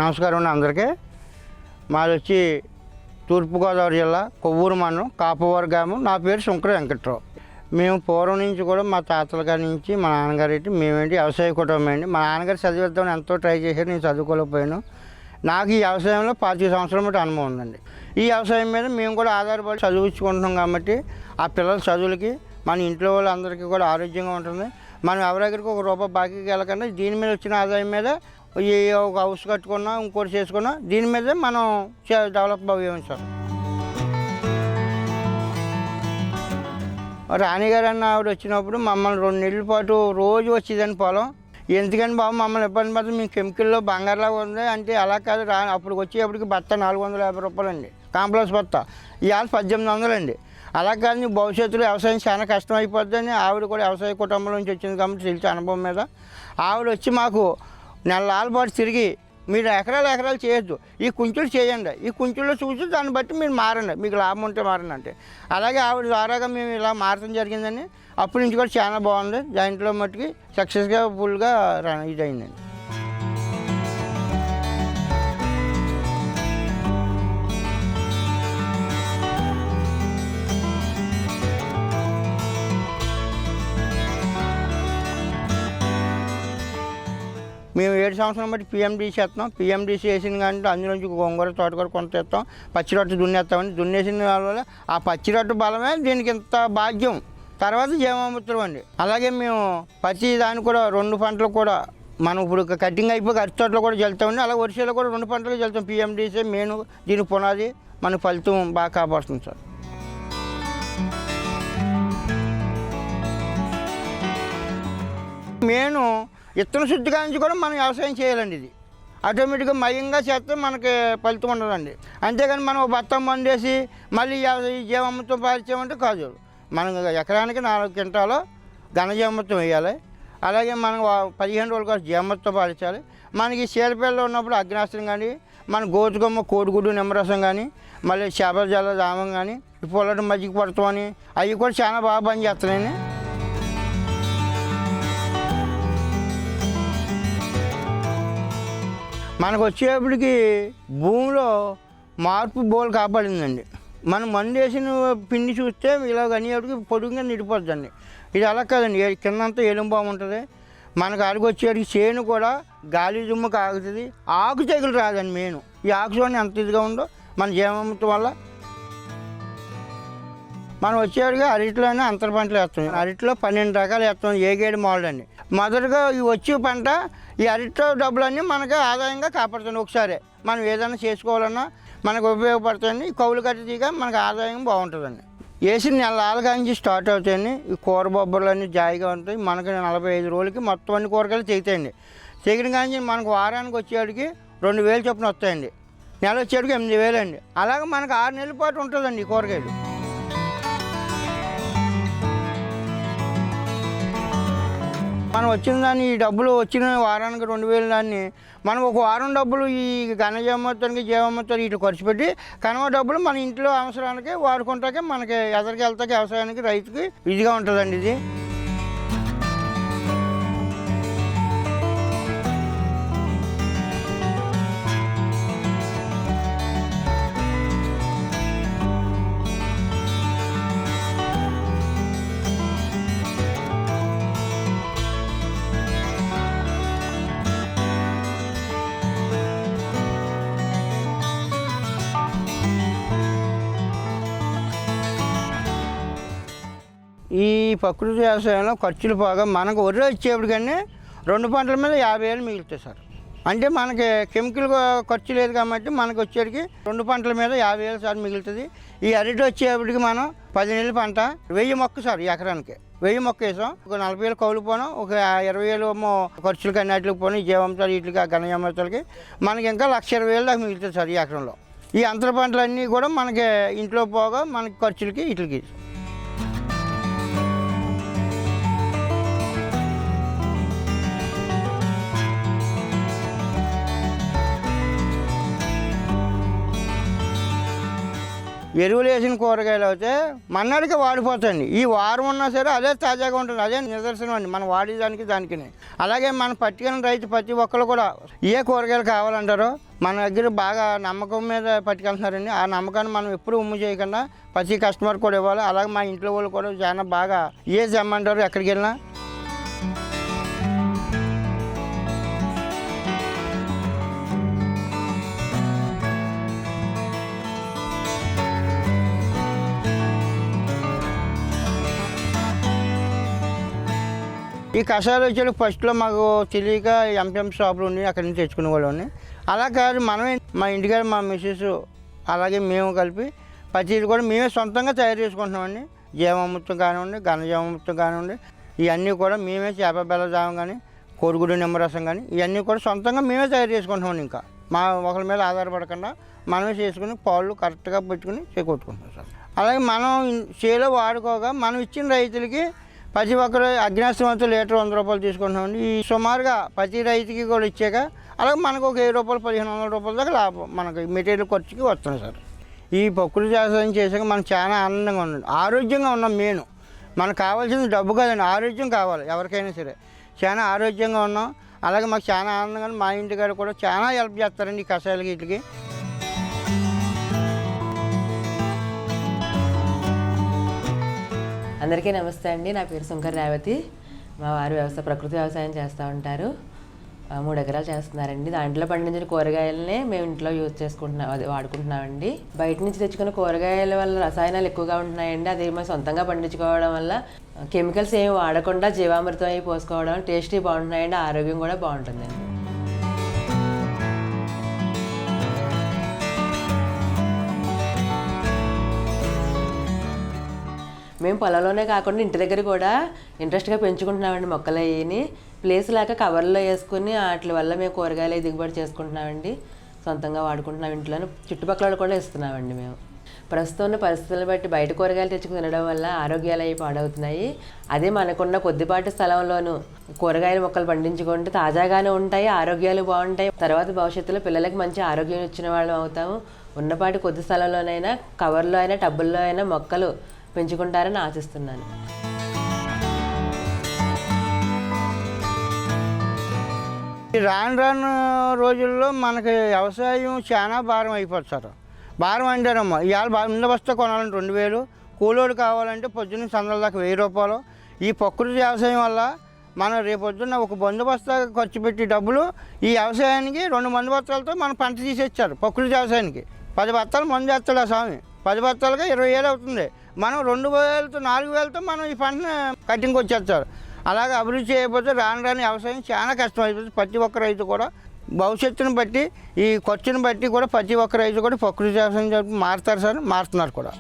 నమస్కారం అందరికీ. మాది వచ్చి తూర్పుగోదావరి జిల్లా కొవ్వూరు మండలం కాపవరం గ్రామం. నా పేరు శంకర వెంకట్రావు. మేము పూర్వం నుంచి కూడా మా తాతల గారి నుంచి మా నాన్నగారు ఏంటి మేమేంటి వ్యవసాయ కుటుంబం అండి. మా నాన్నగారు చదివిద్దామని ఎంతో ట్రై చేశారు, నేను చదువుకోలేకపోయాను. నాకు ఈ వ్యవసాయంలో 25 సంవత్సరాల మటు అనుభవం ఉందండి. ఈ వ్యవసాయం మీద మేము కూడా ఆధారపడి చదివించుకుంటున్నాం కాబట్టి ఆ పిల్లల చదువులకి మన ఇంట్లో వాళ్ళందరికీ కూడా ఆరోగ్యంగా ఉంటుంది. మనం ఎవరి దగ్గరికి ఒక రూపాయి బాకీకి వెళ్ళకుండా దీని మీద వచ్చిన ఆదాయం మీద ఏ ఒక హౌస్ కట్టుకున్నా ఇంకోటి చేసుకున్నా దీని మీదే మనం డెవలప్ అయ్యాం సార్. రాణిగారు అన్న ఆవిడ వచ్చినప్పుడు మమ్మల్ని 2 నెలల పాటు రోజు వచ్చేదని పొలం. ఎందుకని బాబు మమ్మల్ని ఇబ్బంది పడుతుంది, మీ కెమికల్లో బంగారులాగా ఉంది అంటే అలా కాదు. అప్పుడు వచ్చేప్పటికి బత్త 450 రూపాయలండి, కాంప్లెక్స్ బత్త. ఇవాళ 1800 అండి. అలా కాదు, నీ భవిష్యత్తులో వ్యవసాయం చాలా కష్టం అయిపోద్దని ఆవిడ కూడా వ్యవసాయ కుటుంబం నుంచి వచ్చింది కాబట్టి తెలిసి అనుభవం మీద ఆవిడ వచ్చి మాకు నెలల పాటు తిరిగి మీరు ఎకరాలు చేయొద్దు, ఈ కుంచులు చేయండి, ఈ కుంచుల్లో చూసి దాన్ని బట్టి మీరు మారండి, మీకు లాభం ఉంటే మారండి అంటే. అలాగే ఆవిడ ద్వారాగా మేము ఇలా మారడం జరిగిందని అప్పటి నుంచి కూడా చాలా బాగుంది. దాంట్లో మట్టుకి సక్సెస్గా ఫుల్గా ఇది అయిందండి. మేము 7 సంవత్సరాల బట్టి పిఎండిసి వేస్తాం. పిఎండిసి వేసిన కానీ అందులోంచి గోంగూర తోటకూర కొంత వేస్తాం, పచ్చి రొట్టె దున్నేస్తామని. దున్నేసిన వల్ల ఆ పచ్చి రొట్టె బలమే దీనికి ఇంత భాగ్యం. తర్వాత జీవామృతం అండి. అలాగే మేము పచ్చి దాన్ని కూడా 2 పంటలు కూడా మనం ఇప్పుడు కటింగ్ అయిపోయి అరటి తోటలో కూడా చల్లుతామండి. అలాగే వరిసేలో కూడా 2 పంటలు చల్లుతాం. పిఎండిసి మెయిన్ దీనికి పునాది, మనకు ఫలితం బాగా కాపాడుతుంది సార్. మెయిన్ విత్తన శుద్ధిగా నుంచి కూడా మనం వ్యవసాయం చేయాలండి. ఇది ఆటోమేటిక్గా మయంగా చేస్తే మనకి ఫలితం ఉండదండి. అంతేగాని మనం బత్తం మందేసి మళ్ళీ జీవామృతం పాల్చామంటే కాదు. మనం ఎకరానికి 4 క్వింటాలు ఘనజీవామృతం వేయాలి. అలాగే మనం 15 రోజుల కోసం జీవామృతం పాలించాలి. మనకి చీలపిల్లలు ఉన్నప్పుడు అగ్నాస్త్రం కానీ, మన గోతుకొమ్మ కోడిగుడ్డు నిమ్మరసం కానీ, మళ్ళీ చేపల జల దామం కానీ, పొల్లటి మజ్జిగ పడతామని అవి కూడా చాలా బాగా పనిచేస్తున్నాయండి. మనకు వచ్చేప్పటికి భూమిలో మార్పు బోలు కాపాడిందండి. మనం మందు వేసిన పిండి చూస్తే ఇలా అనేప్పటికి పొడుగుగా నిడిపోద్దండి. ఇది అలా కాదండి, కిందంతా ఎలుంబాము ఉంటుంది. మనకు అడిగి వచ్చేటికి చేను కూడా గాలి దుమ్ము కాగుతుంది, ఆకు తెగులు రాదండి. మెయిన్ ఈ ఆకు చూడండి ఎంత ఇదిగా ఉందో మన జీవామృతం వల్ల. మనం వచ్చేవాడిగా అరటిలోనే అంతర పంటలు వేస్తాం. అరటిలో 12 రకాలు వేస్తాం, ఏగేడు మోడల్ అండి. మొదటగా ఈ వచ్చే పంట ఈ అరటిలో డబ్బులన్నీ మనకి ఆదాయంగా కాపాడుతుంది. ఒకసారి మనం ఏదైనా చేసుకోవాలన్నా మనకు ఉపయోగపడుతుంది. కౌలు కట్టిగా మనకు ఆదాయం బాగుంటుందండి. వేసిన నెలల కాంచి స్టార్ట్ అవుతాయండి. ఈ కూర బొబ్బర్లు అన్నీ జాయిగా ఉంటాయి. మనకి 45 రోజులకి మొత్తం అన్ని కూరగాయలు తెగుతాయండి. తెగిన కాంచి మనకు వారానికి వచ్చేవాడికి 2000 చొప్పున వస్తాయండి. నెల వచ్చేటికి 8000 అండి. అలాగే మనకు 6 నెలల పాటు ఉంటుందండి ఈ కూరగాయలు. మనం వచ్చిన దాన్ని ఈ డబ్బులు వచ్చిన వారానికి 2000 దాన్ని మనం ఒక వారం డబ్బులు ఈ ఘనజీవామృతానికి జీవామృతానికి ఇటు ఖర్చు పెట్టి కనుమ డబ్బులు మన ఇంట్లో అవసరానికి వాడుకుంటాకే మనకి ఎదరికి వెళ్తాకి వ్యవసాయానికి రైతుకి ఇదిగా ఉంటుందండి ఇది. ప్రకృతి వ్యవసాయంలో ఖర్చులు పోగా మనకు వరి వచ్చేప్పటికన్నీ 2 పంటల మీద 50,000 మిగులుతాయి సార్. అంటే మనకి కెమికల్ ఖర్చు లేదు కాబట్టి మనకు వచ్చేటికి 2 పంటల మీద 50,000 సార్ మిగులుతుంది. ఈ అరటి వచ్చేప్పటికి మనం 10 నెలల పంట 1000 మొక్క సార్ ఎకరానికి 1000 మొక్క వేసాం. ఒక 40,000 కౌలు పోను, ఒక 20,000 ఏమో ఖర్చులకి అన్నిటికి పోను, ఈ జీవాంశాలు వీటికి ఘనజామతలకి మనకి ఇంకా 1,20,000 దాకా మిగులుతుంది సార్ ఈ ఎకరంలో. ఈ అంతర పంటలన్నీ కూడా మనకి ఇంట్లో పోగా మనకి ఖర్చులకి వీటికి. ఎరువులు వేసిన కూరగాయలు అయితే మన్నాడికి వాడిపోతాయండి. ఈ వారం ఉన్నా సరే అదే తాజాగా ఉంటుంది. అదే నిదర్శనం అండి మనం వాడేదానికి దానికి. అలాగే మన పట్టుకెళ్ళిన రైతు ప్రతి ఒక్కరు కూడా ఏ కూరగాయలు కావాలంటారో మన దగ్గర బాగా నమ్మకం మీద పట్టుకెళ్తున్నారండి. ఆ నమ్మకాన్ని మనం ఎప్పుడు ఉమ్ము చేయకుండా ప్రతి కస్టమర్ కూడా ఇవ్వాలి. అలాగే మా ఇంట్లో వాళ్ళు కూడా చాలా బాగా ఏ తెమ్మంటారు ఎక్కడికి వెళ్ళినా. ఈ కషాయాలు వచ్చేది ఫస్ట్లో మాకు తెలియక ఎంపీఎం షాపులు ఉన్నాయి, అక్కడి నుంచి తెచ్చుకునే వాళ్ళని. అలా కాదు, మనమే మా ఇంటికాడ మా మిస్సెస్ అలాగే మేము కలిపి ప్రతిది కూడా మేమే సొంతంగా తయారు చేసుకుంటున్నామండి. జీవామృతం కానివ్వండి, ఘనజీవామృతం కానివ్వండి, ఇవన్నీ కూడా మేమే చేప బెల్ల జావం కానీ, కోడిగుడ్డు నిమ్మరసం కానీ ఇవన్నీ కూడా సొంతంగా మేమే తయారు చేసుకుంటున్నామండి. ఇంకా మా ఒకరి మీద ఆధారపడకుండా మనమే చేసుకుని పాలు కరెక్ట్గా పెట్టుకుని చేకూర్చుకుంటున్నాం సార్. అలాగే మనం చేలో వాడుకోగా మనం ఇచ్చిన రైతులకి ప్రతి ఒక్కరు అగ్నాస్త్రవంతో లీటర్ 100 రూపాయలు తీసుకుంటున్నామండి. ఈ సుమారుగా ప్రతి రైతుకి కూడా ఇచ్చాక అలాగే మనకు ఒక 1000 రూపాయలు 1,500 రూపాయల దాకా లాభం మనకి మెటీరియల్ ఖర్చుకి వస్తుంది సార్. ఈ ప్రకృతి వ్యవసాయం చేసాక మనం చాలా ఆనందంగా ఉన్నాం, ఆరోగ్యంగా ఉన్నాం. మెయిన్ మనకు కావాల్సింది డబ్బు కాదండి, ఆరోగ్యం కావాలి ఎవరికైనా సరే. చాలా ఆరోగ్యంగా ఉన్నాం. అలాగే మాకు చాలా ఆనందంగా మా ఇంటికాడ కూడా చాలా హెల్ప్ చేస్తారండి ఈ కషాయాలకి వీటికి. అందరికీ నమస్తే అండి. నా పేరు సుంకర్ రేవతి. మా వారు ప్రకృతి వ్యవసాయం చేస్తూ ఉంటారు. 3 ఎకరాలు చేస్తున్నారండి. దాంట్లో పండించిన కూరగాయలనే మేము ఇంట్లో యూజ్ చేసుకుంటున్నాం, అది వాడుకుంటున్నామండి. బయట నుంచి తెచ్చుకున్న కూరగాయల వల్ల రసాయనాలు ఎక్కువగా ఉంటున్నాయండి. అది మేము సొంతంగా పండించుకోవడం వల్ల కెమికల్స్ ఏమి వాడకుండా జీవామృతం అవి పోసుకోవడం టేస్టీ బాగుంటున్నాయండి. ఆరోగ్యం కూడా బాగుంటుందండి. మేము పొలంలోనే కాకుండా ఇంటి దగ్గర కూడా ఇంట్రెస్ట్గా పెంచుకుంటున్నామండి మొక్కలు అయ్యి. ప్లేస్ లేక కవర్లో వేసుకుని వాటి వల్ల మేము కూరగాయలు దిగుబడి చేసుకుంటున్నామండి. సొంతంగా వాడుకుంటున్నాం. ఇంట్లోనే చుట్టుపక్కల కూడా ఇస్తున్నామండి. మేము ప్రస్తుతం ఉన్న పరిస్థితులను బట్టి బయట కూరగాయలు తెచ్చుకుని తినడం వల్ల ఆరోగ్యాలు అవి పాడవుతున్నాయి. అదే మనకున్న కొద్దిపాటి స్థలంలోనూ కూరగాయల మొక్కలు పండించుకుంటే తాజాగానే ఉంటాయి, ఆరోగ్యాలు బాగుంటాయి. తర్వాత భవిష్యత్తులో పిల్లలకి మంచి ఆరోగ్యం ఇచ్చిన వాళ్ళం అవుతాము. ఉన్నపాటి కొద్ది స్థలంలోనైనా కవర్లో అయినా టబ్బుల్లో అయినా మొక్కలు పెంచుకుంటారని ఆశిస్తున్నాను. రాను రోజుల్లో మనకి వ్యవసాయం చాలా భారం అయిపోతుంది సార్. భారం అంటారమ్మా. ఇవాళ ముందు బస్తా కొనాలంటే 2,000, కూలోడు కావాలంటే పొద్దున్న సందల దాకా 1,000 రూపాయలు. ఈ ప్రకృతి వ్యవసాయం వల్ల మనం రేపొద్దున్న ఒక బందోబస్తా ఖర్చు పెట్టి డబ్బులు ఈ వ్యవసాయానికి 2 మంది బస్తాలతో మనం పంట తీసేచ్చారు. ప్రకృతి వ్యవసాయానికి 10 బస్తాలు మందు చేస్తాడు ఆ స్వామి. 10 బస్తాలుగా 20,000 అవుతుంది. మనం 2,000తో 4,000తో మనం ఈ పంటను కట్టింగ్కి వచ్చేస్తారు. అలాగే అభివృద్ధి చేయకపోతే రాను వ్యవసాయం చాలా కష్టం అయిపోతుంది. ప్రతి ఒక్క రైతు కూడా భవిష్యత్తును బట్టి ఈ ఖర్చును బట్టి కూడా ప్రతి ఒక్క రైతు కూడా ప్రకృతి వ్యవసాయం మారుతారు సార్, మారుతున్నారు కూడా.